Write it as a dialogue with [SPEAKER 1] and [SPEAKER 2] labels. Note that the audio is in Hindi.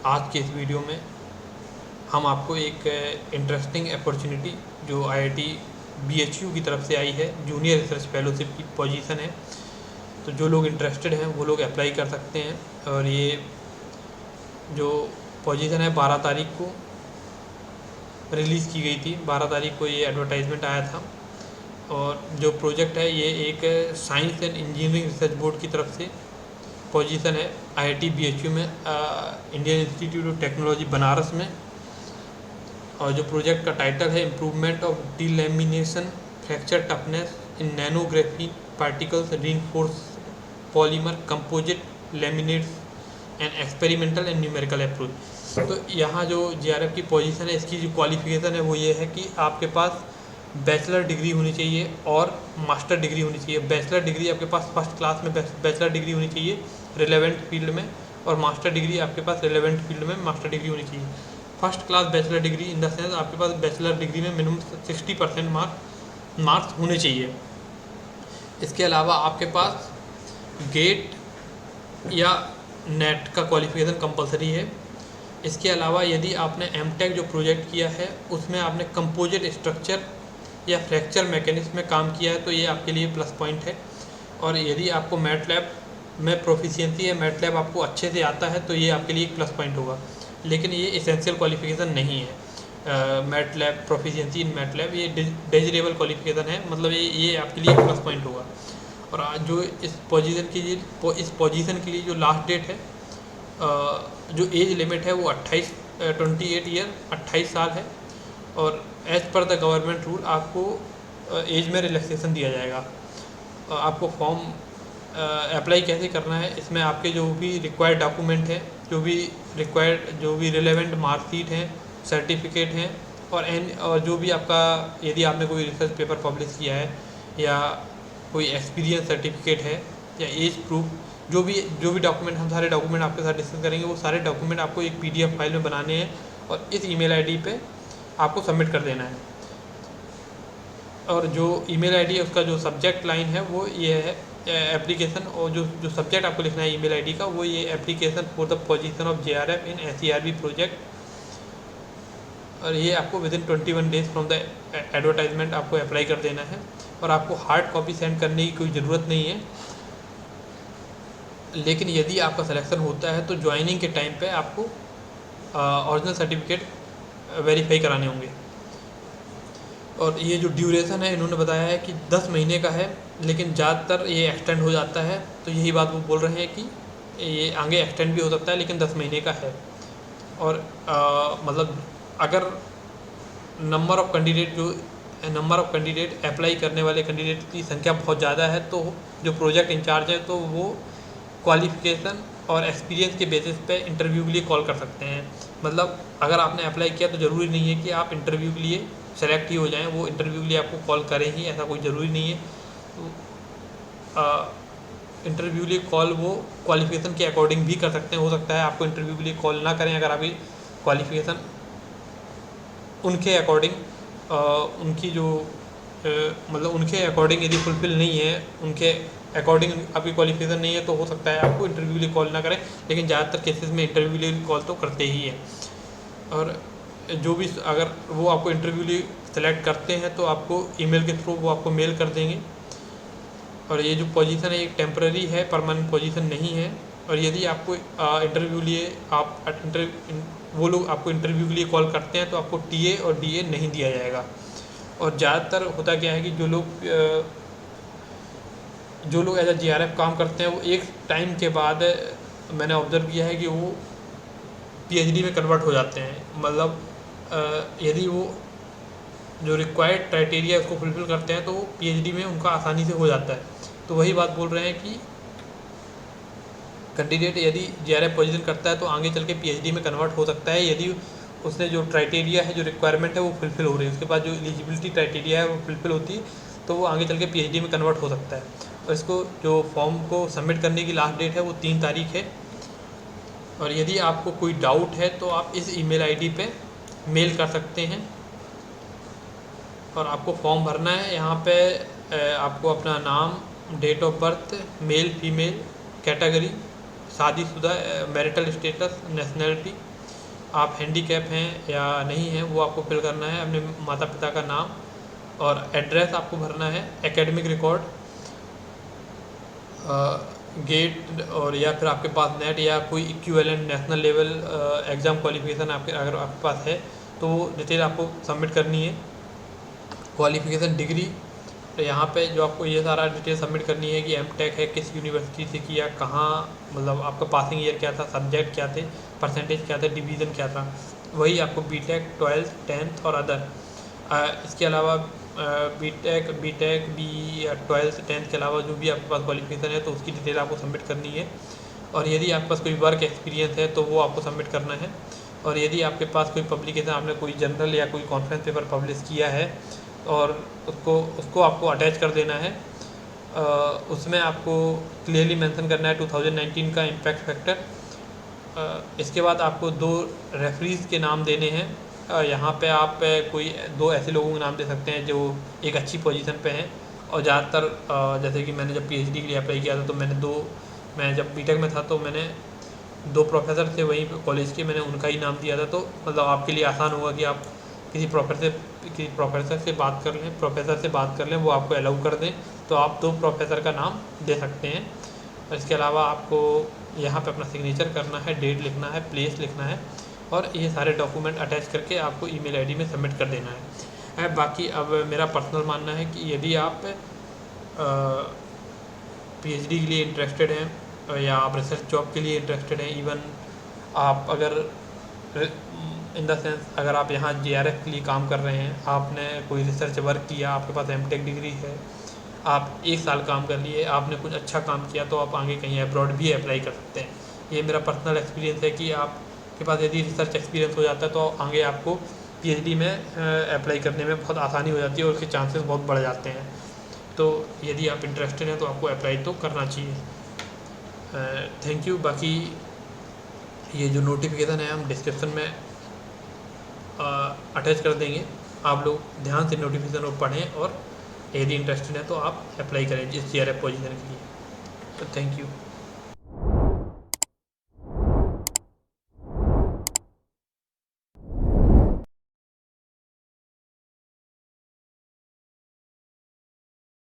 [SPEAKER 1] आज के इस वीडियो में हम आपको एक इंटरेस्टिंग अपॉर्चुनिटी जो आईआईटी बीएचयू की तरफ से आई है, जूनियर रिसर्च फेलोशिप की पोजीशन है। तो जो लोग इंटरेस्टेड हैं वो लोग अप्लाई कर सकते हैं। और ये जो पोजीशन है 12 तारीख को रिलीज़ की गई थी। 12 तारीख को ये एडवर्टाइजमेंट आया था। और जो प्रोजेक्ट है ये एक science and engineering research board की तरफ से पोजीशन है आईआईटी बीएचयू में, Indian institute of technology Banaras में। और जो प्रोजेक्ट का टाइटल है improvement of delamination fracture toughness in nano graphene particles reinforce polymer composite laminates and experimental and numerical approach. तो यहाँ जो जेआरएफ की पोजीशन है, इसकी जो क्वालिफिकेशन है वो ये है कि आपके पास बैचलर डिग्री होनी चाहिए और मास्टर डिग्री होनी चाहिए। बैचलर डिग्री आपके पास फर्स्ट क्लास में बैचलर डिग्री होनी चाहिए रिलेवेंट फील्ड में, और मास्टर डिग्री आपके पास रिलेवेंट फील्ड में मास्टर डिग्री होनी चाहिए। First class bachelor degree in the sense आपके पास बैचलर डिग्री में मिनिमम 60% मार्क्स होने चाहिए। इसके अलावा आपके पास गेट या नेट का क्वालिफिकेशन कंपलसरी है। इसके अलावा यदि आपने एमटेक जो प्रोजेक्ट किया है उसमें आपने कंपोजिट स्ट्रक्चर या फ्रैक्चर मैकेनिज्म में काम किया है तो ये आपके लिए प्लस पॉइंट है। और यदि आपको मैटलैब में प्रोफिशिएंसी है, मैटलैब आपको अच्छे से आता है, तो ये आपके लिए एक प्लस पॉइंट होगा। लेकिन ये एसेंशियल क्वालिफिकेशन नहीं है। मैटलैब प्रोफिशिएंसी इन मैटलैब ये डिज़ायरेबल क्वालिफिकेशन है, मतलब ये आपके लिए प्लस पॉइंट होगा। और आज जो इस पोजीशन के लिए जो लास्ट डेट है, जो एज लिमिट है वो 28 ईयर 28 साल है। और as per the government rule आपको एज में रिलैक्सेशन दिया जाएगा। आपको फॉर्म अप्लाई कैसे करना है, इसमें आपके जो भी रिक्वायर्ड डॉक्यूमेंट हैं, जो भी रिलेवेंट मार्कशीट हैं, सर्टिफिकेट हैं, और जो भी आपका, यदि आपने कोई रिसर्च पेपर पब्लिश किया है या कोई एक्सपीरियंस सर्टिफिकेट है या एज प्रूफ, जो भी डॉक्यूमेंट, हम सारे डॉक्यूमेंट आपके साथ डिस्कस करेंगे। वो सारे डॉक्यूमेंट आपको एक पीडीएफ फाइल में बनाने हैं और इस ईमेल आईडी पे आपको सबमिट कर देना है। और जो ईमेल आईडी है उसका जो सब्जेक्ट लाइन है वो ये है एप्लीकेशन, और जो सब्जेक्ट आपको लिखना है ईमेल आईडी का वो ये application for the position of JRF in SERB project. और ये आपको within 21 days from the advertisement आपको अप्लाई कर देना है। और आपको हार्ड कॉपी सेंड करने की कोई ज़रूरत नहीं है। लेकिन यदि आपका सिलेक्शन होता है तो ज्वाइनिंग के टाइम पे आपको ओरिजिनल सर्टिफिकेट वेरीफाई कराने होंगे। और ये जो ड्यूरेशन है इन्होंने बताया है कि 10 महीने का है, लेकिन ज़्यादातर ये एक्सटेंड हो जाता है। तो यही बात वो बोल रहे हैं कि ये आगे एक्सटेंड भी हो सकता है, लेकिन 10 महीने का है। और मतलब अगर नंबर ऑफ़ कैंडिडेट अप्लाई करने वाले कैंडिडेट की संख्या बहुत ज़्यादा है तो जो प्रोजेक्ट इंचार्ज है तो वो क्वालिफ़िकेशन और एक्सपीरियंस के बेसिस पे इंटरव्यू के लिए कॉल कर सकते हैं। मतलब अगर आपने अप्लाई किया तो ज़रूरी नहीं है कि आप इंटरव्यू के लिए सेलेक्ट ही हो जाएं, वो इंटरव्यू के लिए आपको कॉल करें ही, ऐसा कोई ज़रूरी नहीं है। तो इंटरव्यू के लिए कॉल वो क्वालिफ़िकेशन के अकॉर्डिंग भी कर सकते हैं। हो सकता है आपको इंटरव्यू के लिए कॉल ना करें अगर आपकी क्वालिफ़िकेशन उनके अकॉर्डिंग उनकी जो मतलब उनके अकॉर्डिंग यदि फुलफ़िल नहीं है, उनके अकॉर्डिंग आपकी क्वालिफिकेशन नहीं है, तो हो सकता है आपको इंटरव्यू के लिए कॉल ना करें। लेकिन ज़्यादातर केसेस में इंटरव्यू के लिए कॉल तो करते ही हैं। और जो भी अगर वो आपको इंटरव्यू के लिए सेलेक्ट करते हैं तो आपको ईमेल के थ्रू वो आपको मेल कर देंगे। और ये जो पोजीशन है एक टेम्पररी है, परमानेंट पोजीशन नहीं है। और यदि आपको इंटरव्यू लिए वो लोग आपको इंटरव्यू के लिए कॉल करते हैं तो आपको टीए और डीए नहीं दिया जाएगा। और ज़्यादातर होता क्या है कि जो लोग एज अ जेआरएफ काम करते हैं वो एक टाइम के बाद मैंने ऑब्ज़र्व किया है कि वो पीएचडी में कन्वर्ट हो जाते हैं। मतलब यदि वो जो रिक्वायर्ड क्राइटेरिया उसको फुलफ़िल करते हैं तो वो पीएचडी में उनका आसानी से हो जाता है। तो वही बात बोल रहे हैं कि कैंडिडेट यदि जेआरएफ पोजीशन करता है तो आगे चल के पीएचडी में कन्वर्ट हो सकता है यदि उसने जो क्राइटेरिया है, जो रिक्वायरमेंट है वो फुलफ़िल हो रही है, उसके पास जो एलिजिबिलिटी क्राइटेरिया है वो फुलफ़िल होती है, तो वो आगे चल के पीएचडी में कन्वर्ट हो सकता है। और इसको जो फॉर्म को सबमिट करने की लास्ट डेट है वो 3 तारीख है। और यदि आपको कोई डाउट है तो आप इस ईमेल आईडी पे मेल कर सकते हैं। और आपको फॉर्म भरना है। यहाँ पे आपको अपना नाम, date of birth, male female, category, शादीशुदा, मैरिटल स्टेटस, नेशनैलिटी, आप हैंडीकैप हैं या नहीं हैं वो आपको फिल करना है, अपने माता पिता का नाम और एड्रेस आपको भरना है, एकेडमिक रिकॉर्ड, गेट, और या फिर आपके पास नेट या कोई equivalent national level exam qualification आपके अगर आपके पास है तो वो डिटेल आपको सबमिट करनी है। क्वालिफिकेशन डिग्री, तो यहाँ पे जो आपको ये सारा डिटेल सबमिट करनी है कि एमटेक है, किस यूनिवर्सिटी से किया, कहाँ, मतलब आपका पासिंग ईयर क्या था, सब्जेक्ट क्या थे, परसेंटेज क्या था, डिवीज़न क्या था। वही आपको बीटेक, 12th, 10th और अदर, इसके अलावा बीटेक बी या 12th 10th के अलावा जो भी आपके पास क्वालिफिकेशन है तो उसकी डिटेल आपको सबमिट करनी है। और यदि आपके पास कोई वर्क एक्सपीरियंस है तो वो आपको सबमिट करना है। और यदि आपके पास कोई पब्लिकेशन, आपने कोई जर्नल या कोई कॉन्फ्रेंस पेपर पब्लिश किया है और उसको आपको अटैच कर देना है। उसमें आपको क्लियरली मेंशन करना है 2019 का इम्पैक्ट फैक्टर। इसके बाद आपको 2 रेफरीज़ के नाम देने हैं। यहाँ पे आप कोई 2 ऐसे लोगों के नाम दे सकते हैं जो एक अच्छी पोजीशन पे हैं। और ज़्यादातर जैसे कि मैंने जब पीएचडी के लिए अप्लाई किया था तो मैं जब बीटेक में था तो मैंने 2 प्रोफेसर थे वहीं कॉलेज के, मैंने उनका ही नाम दिया था। तो मतलब आपके लिए आसान होगा कि आप किसी प्रोफेसर से बात कर लें, वो आपको अलाउ कर दें तो आप 2 प्रोफेसर का नाम दे सकते हैं। और इसके अलावा आपको यहाँ पे अपना सिग्नेचर करना है, डेट लिखना है, प्लेस लिखना है और ये सारे डॉक्यूमेंट अटैच करके आपको ईमेल आईडी में सबमिट कर देना है। बाकी अब मेरा पर्सनल मानना है कि यदि आप पीएचडी के लिए इंटरेस्टेड हैं या आप रिसर्च जॉब के लिए इंटरेस्टेड हैं, इवन आप अगर इन द सेंस अगर आप यहाँ जेआरएफ के लिए काम कर रहे हैं, आपने कोई रिसर्च वर्क किया, आपके पास एमटेक डिग्री है, आप 1 साल काम कर लिए, आपने कुछ अच्छा काम किया तो आप आगे कहीं अब्रॉड भी अप्लाई कर सकते हैं। ये मेरा पर्सनल एक्सपीरियंस है कि आपके पास यदि रिसर्च एक्सपीरियंस हो जाता है तो आगे आपको पीएचडी में अप्लाई करने में बहुत आसानी हो जाती है और उसके चांसेस बहुत बढ़ जाते हैं। तो यदि आप इंटरेस्टेड हैं तो आपको अप्लाई तो करना चाहिए। Thank you. बाकी ये जो नोटिफिकेशन है हम डिस्क्रिप्शन में अटैच कर देंगे, आप लोग ध्यान से नोटिफिकेशन को पढ़ें और यदि इंटरेस्टेड है तो आप अप्लाई करें इस जेआरएफ पोजीशन के लिए। तो थैंक यू।